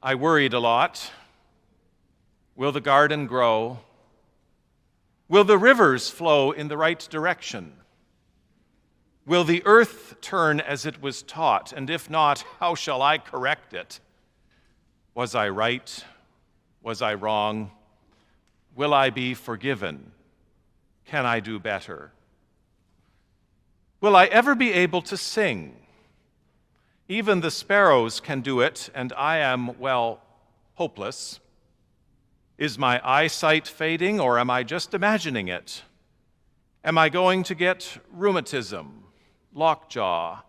I worried a lot. Will the garden grow? Will the rivers flow in the right direction? Will the earth turn as it was taught? And if not, how shall I correct it? Was I right? Was I wrong? Will I be forgiven? Can I do better? Will I ever be able to sing? Even the sparrows can do it, and I am, well, hopeless. Is my eyesight fading, or am I just imagining it? Am I going to get rheumatism, lockjaw,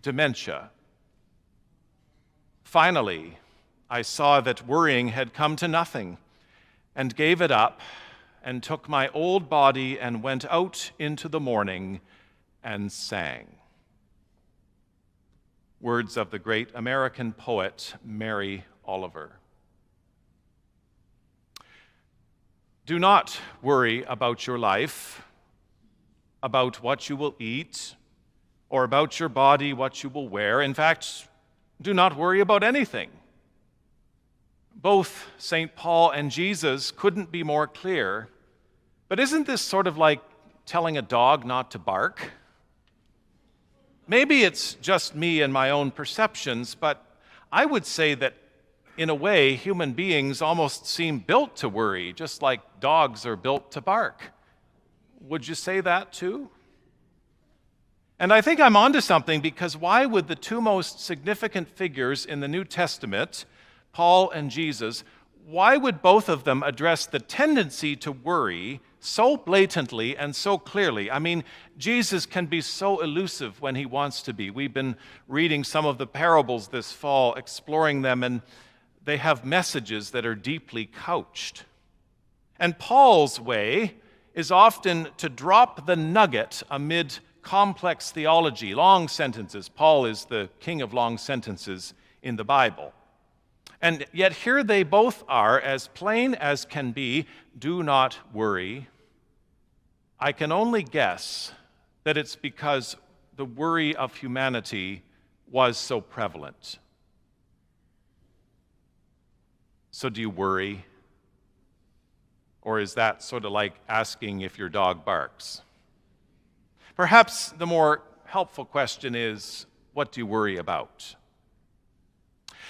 dementia? Finally, I saw that worrying had come to nothing, and gave it up, and took my old body and went out into the morning and sang. Words of the great American poet Mary Oliver. Do not worry about your life, about what you will eat, or about your body, what you will wear. In fact, do not worry about anything. Both St. Paul and Jesus couldn't be more clear. But isn't this sort of like telling a dog not to bark? Maybe it's just me and my own perceptions, but I would say that in a way, human beings almost seem built to worry, just like dogs are built to bark. Would you say that too? And I think I'm onto something, because why would the two most significant figures in the New Testament, Paul and Jesus, why would both of them address the tendency to worry so blatantly and so clearly? I mean, Jesus can be so elusive when he wants to be. We've been reading some of the parables this fall, exploring them, and they have messages that are deeply couched. And Paul's way is often to drop the nugget amid complex theology, long sentences. Paul is the king of long sentences in the Bible. And yet here they both are, as plain as can be, do not worry. I can only guess that it's because the worry of humanity was so prevalent. So do you worry? Or is that sort of like asking if your dog barks? Perhaps the more helpful question is, what do you worry about?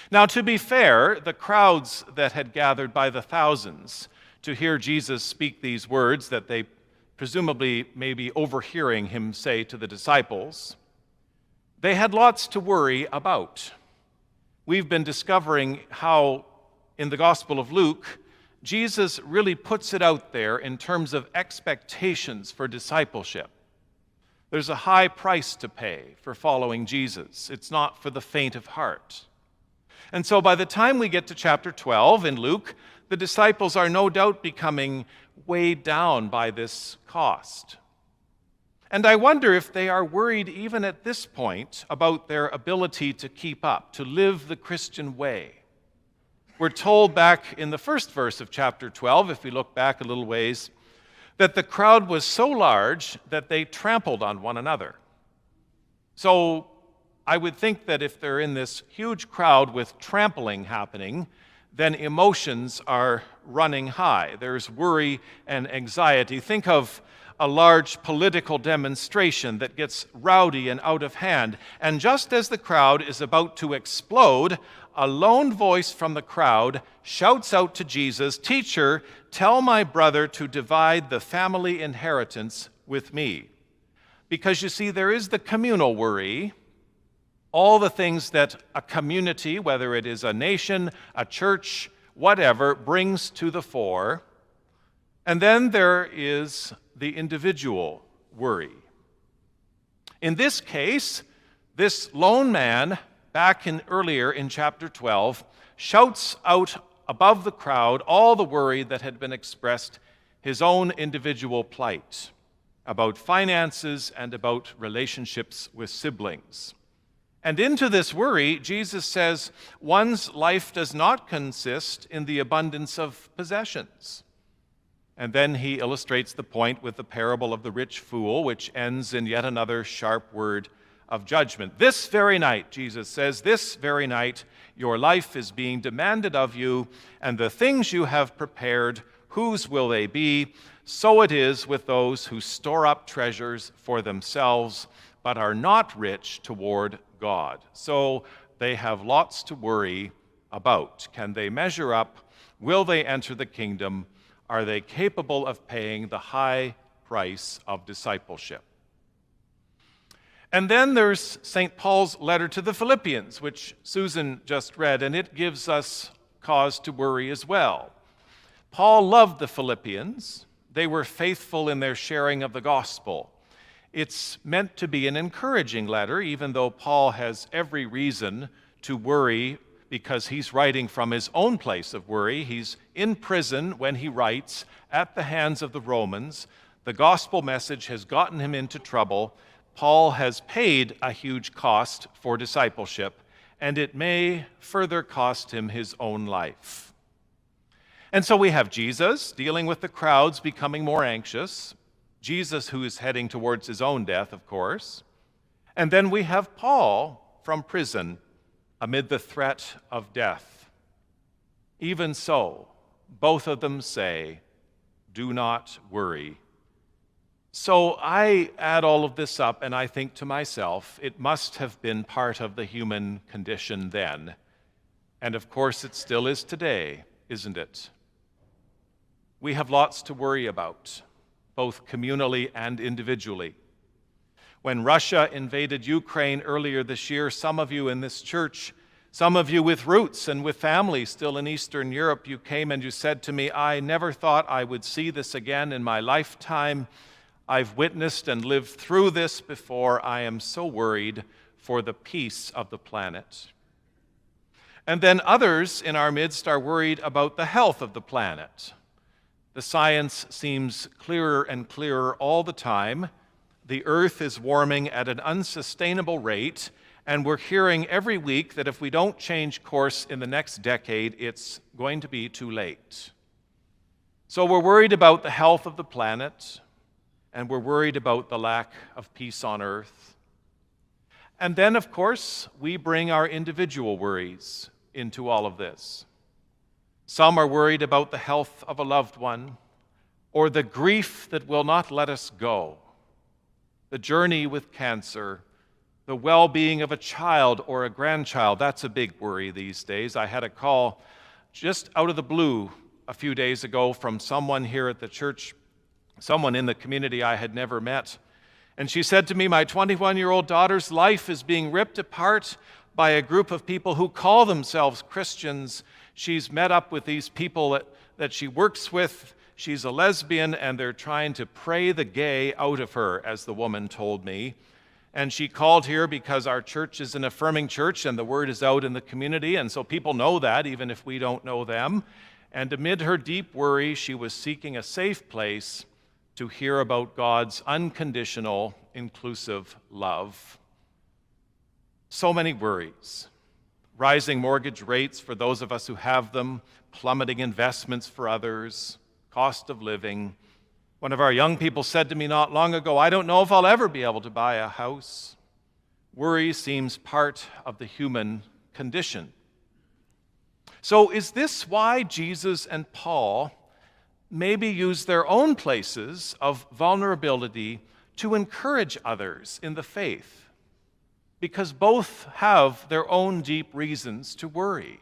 Now, to be fair, the crowds that had gathered by the thousands to hear Jesus speak these words that they presumably may be overhearing him say to the disciples, they had lots to worry about. We've been discovering how in the Gospel of Luke, Jesus really puts it out there in terms of expectations for discipleship. There's a high price to pay for following Jesus. It's not for the faint of heart. And so by the time we get to chapter 12 in Luke, the disciples are no doubt becoming weighed down by this cost. And I wonder if they are worried even at this point about their ability to keep up, to live the Christian way. We're told back in the first verse of chapter 12, if we look back a little ways, that the crowd was so large that they trampled on one another. So I would think that if they're in this huge crowd with trampling happening, then emotions are running high. There's worry and anxiety. Think of a large political demonstration that gets rowdy and out of hand. And just as the crowd is about to explode, a lone voice from the crowd shouts out to Jesus, "Teacher, tell my brother to divide the family inheritance with me." Because you see, there is the communal worry, all the things that a community, whether it is a nation, a church, whatever, brings to the fore. And then there is the individual worry. In this case, this lone man, earlier in chapter 12, shouts out above the crowd all the worry that had been expressed, his own individual plight, about finances and about relationships with siblings. And into this worry, Jesus says, one's life does not consist in the abundance of possessions. And then he illustrates the point with the parable of the rich fool, which ends in yet another sharp word of judgment. This very night, Jesus says, this very night, Your life is being demanded of you, and the things you have prepared, whose will they be? So it is with those who store up treasures for themselves, but are not rich toward God. So they have lots to worry about. Can they measure up? Will they enter the kingdom? Are they capable of paying the high price of discipleship? And then there's St. Paul's letter to the Philippians, which Susan just read, and it gives us cause to worry as well. Paul loved the Philippians. They were faithful in their sharing of the gospel. It's meant to be an encouraging letter, even though Paul has every reason to worry because he's writing from his own place of worry. He's in prison when he writes at the hands of the Romans. The gospel message has gotten him into trouble. Paul has paid a huge cost for discipleship, and it may further cost him his own life. And so we have Jesus dealing with the crowds becoming more anxious, Jesus who is heading towards his own death, of course. And then we have Paul from prison amid the threat of death. Even so, both of them say, do not worry. So I add all of this up and I think to myself, it must have been part of the human condition then. And of course it still is today, isn't it? We have lots to worry about, both communally and individually. When Russia invaded Ukraine earlier this year, some of you in this church, some of you with roots and with family still in Eastern Europe, you came and you said to me, I never thought I would see this again in my lifetime. I've witnessed and lived through this before. I am so worried for the peace of the planet. And then others in our midst are worried about the health of the planet. The science seems clearer and clearer all the time. The earth is warming at an unsustainable rate, and we're hearing every week that if we don't change course in the next decade, it's going to be too late. So we're worried about the health of the planet, and we're worried about the lack of peace on earth. And then, of course, we bring our individual worries into all of this. Some are worried about the health of a loved one, or the grief that will not let us go, the journey with cancer, the well-being of a child or a grandchild. That's a big worry these days. I had a call just out of the blue a few days ago from someone here at the church, someone in the community I had never met. And she said to me, my 21-year-old daughter's life is being ripped apart by a group of people who call themselves Christians. She's met up with these people that she works with. She's a lesbian, and they're trying to pray the gay out of her, as the woman told me. And she called here because our church is an affirming church, and the word is out in the community, and so people know that, even if we don't know them. And amid her deep worry, she was seeking a safe place to hear about God's unconditional, inclusive love. So many worries. Rising mortgage rates for those of us who have them, plummeting investments for others, cost of living. One of our young people said to me not long ago, I don't know if I'll ever be able to buy a house. Worry seems part of the human condition. So is this why Jesus and Paul maybe use their own places of vulnerability to encourage others in the faith? Because both have their own deep reasons to worry.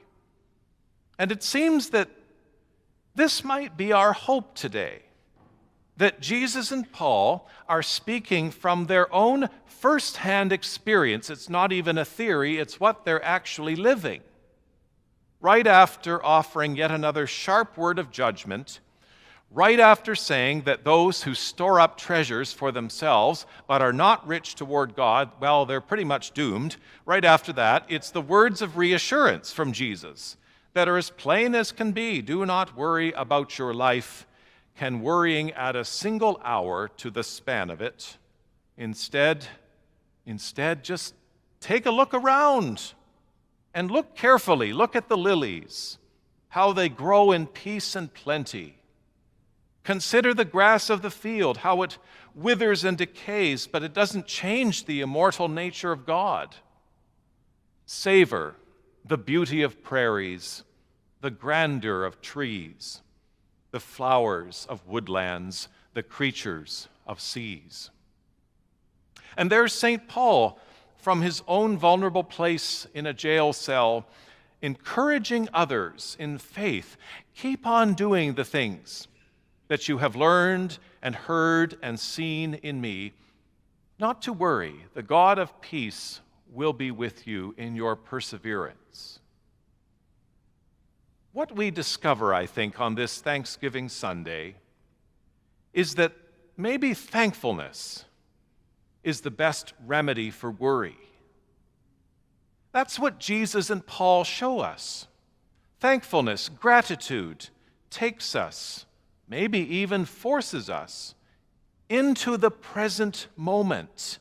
And it seems that this might be our hope today, that Jesus and Paul are speaking from their own first-hand experience. It's not even a theory, it's what they're actually living. Right after offering yet another sharp word of judgment, right after saying that those who store up treasures for themselves but are not rich toward God, well, they're pretty much doomed. Right after that, it's the words of reassurance from Jesus that are as plain as can be. Do not worry about your life. Can worrying add a single hour to the span of it? Instead, just take a look around and look carefully. Look at the lilies, how they grow in peace and plenty. Consider the grass of the field, how it withers and decays, but it doesn't change the immortal nature of God. Savor, the beauty of prairies, the grandeur of trees, the flowers of woodlands, the creatures of seas. And there's St. Paul, from his own vulnerable place in a jail cell, encouraging others in faith. Keep on doing the things that you have learned and heard and seen in me. Not to worry, the God of peace will be with you in your perseverance. What we discover, I think, on this Thanksgiving Sunday is that maybe thankfulness is the best remedy for worry. That's what Jesus and Paul show us. Thankfulness, gratitude, takes us, maybe even forces us, into the present moment.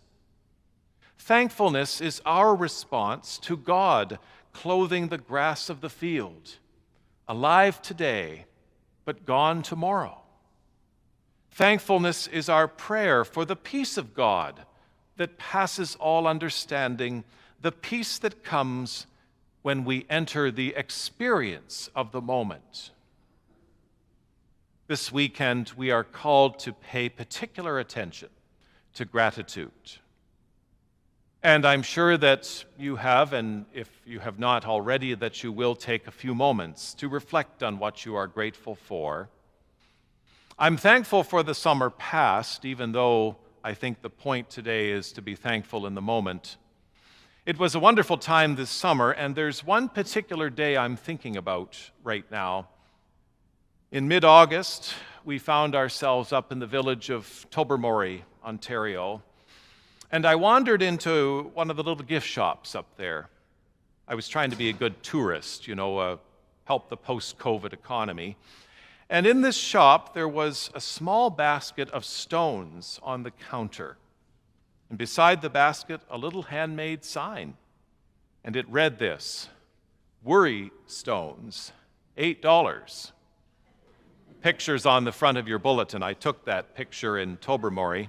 Thankfulness is our response to God clothing the grass of the field, alive today, but gone tomorrow. Thankfulness is our prayer for the peace of God that passes all understanding, the peace that comes when we enter the experience of the moment. This weekend, we are called to pay particular attention to gratitude. And I'm sure that you have, and if you have not already, that you will take a few moments to reflect on what you are grateful for. I'm thankful for the summer past, even though I think the point today is to be thankful in the moment. It was a wonderful time this summer, and there's one particular day I'm thinking about right now. In mid-August, we found ourselves up in the village of Tobermory, Ontario, and I wandered into one of the little gift shops up there. I was trying to be a good tourist, help the post-COVID economy. And in this shop, there was a small basket of stones on the counter. And beside the basket, a little handmade sign. And it read this: "Worry stones, $8. Pictures on the front of your bulletin. I took that picture in Tobermory.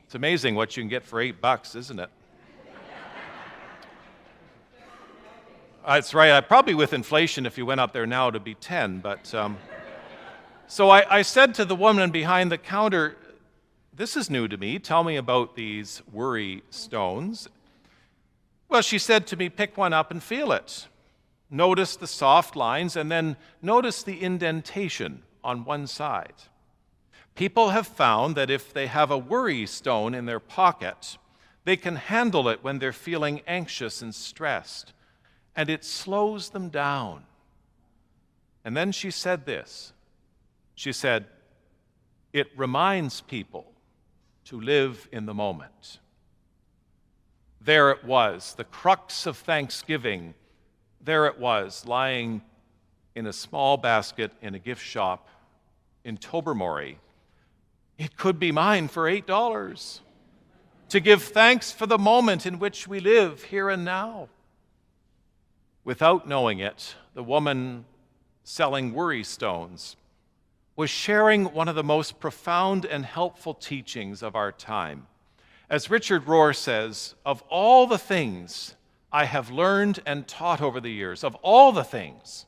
It's amazing what you can get for $8, isn't it? That's right. Probably with inflation, if you went up there now, it'd be 10. But so I said to the woman behind the counter, "This is new to me. Tell me about these worry stones." Well, she said to me, "Pick one up and feel it. Notice the soft lines, and then notice the indentation on one side." People have found that if they have a worry stone in their pocket, they can handle it when they're feeling anxious and stressed, and it slows them down. And then she said this. She said, "It reminds people to live in the moment." There it was, the crux of Thanksgiving. There it was, lying in a small basket in a gift shop in Tobermory. It could be mine for $8, to give thanks for the moment in which we live, here and now. Without knowing it, the woman selling worry stones was sharing one of the most profound and helpful teachings of our time. As Richard Rohr says, "Of all the things I have learned and taught over the years, of all the things,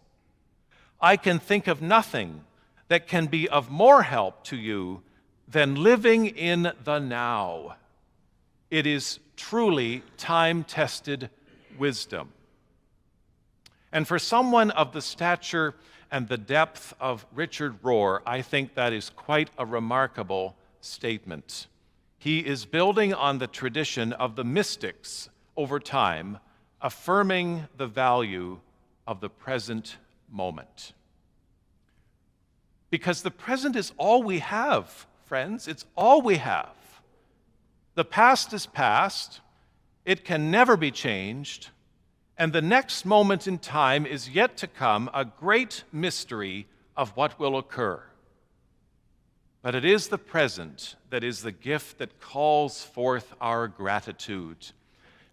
I can think of nothing that can be of more help to you than living in the now. It is truly time-tested wisdom." And for someone of the stature and the depth of Richard Rohr, I think that is quite a remarkable statement. He is building on the tradition of the mystics over time, affirming the value of the present moment. Because the present is all we have, friends. It's all we have. The past is past. It can never be changed. And the next moment in time is yet to come, a great mystery of what will occur. But it is the present that is the gift that calls forth our gratitude.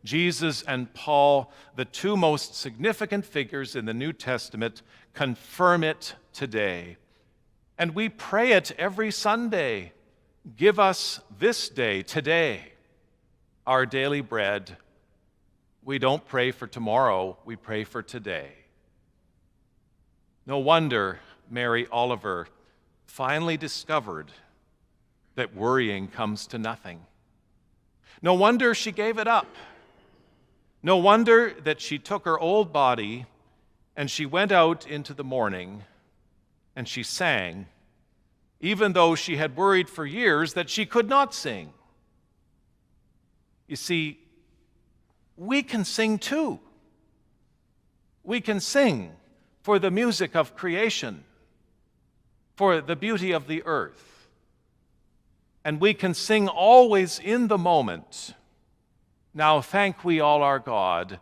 Jesus and Paul, the two most significant figures in the New Testament, confirm it today. And we pray it every Sunday. Give us this day, today, our daily bread. we don't pray for tomorrow, we pray for today. No wonder Mary Oliver finally discovered that worrying comes to nothing. No wonder she gave it up. No wonder that she took her old body and she went out into the morning and she sang, even though she had worried for years that she could not sing. You see, we can sing too. We can sing for the music of creation, for the beauty of the earth. And we can sing always in the moment. Now thank we all our God,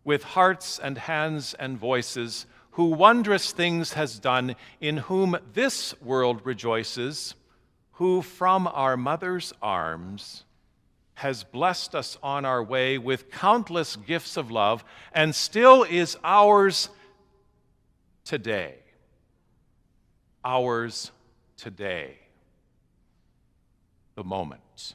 with hearts and hands and voices, who wondrous things has done, in whom this world rejoices, who from our mother's arms has blessed us on our way with countless gifts of love, and still is ours today. Ours today. The moment.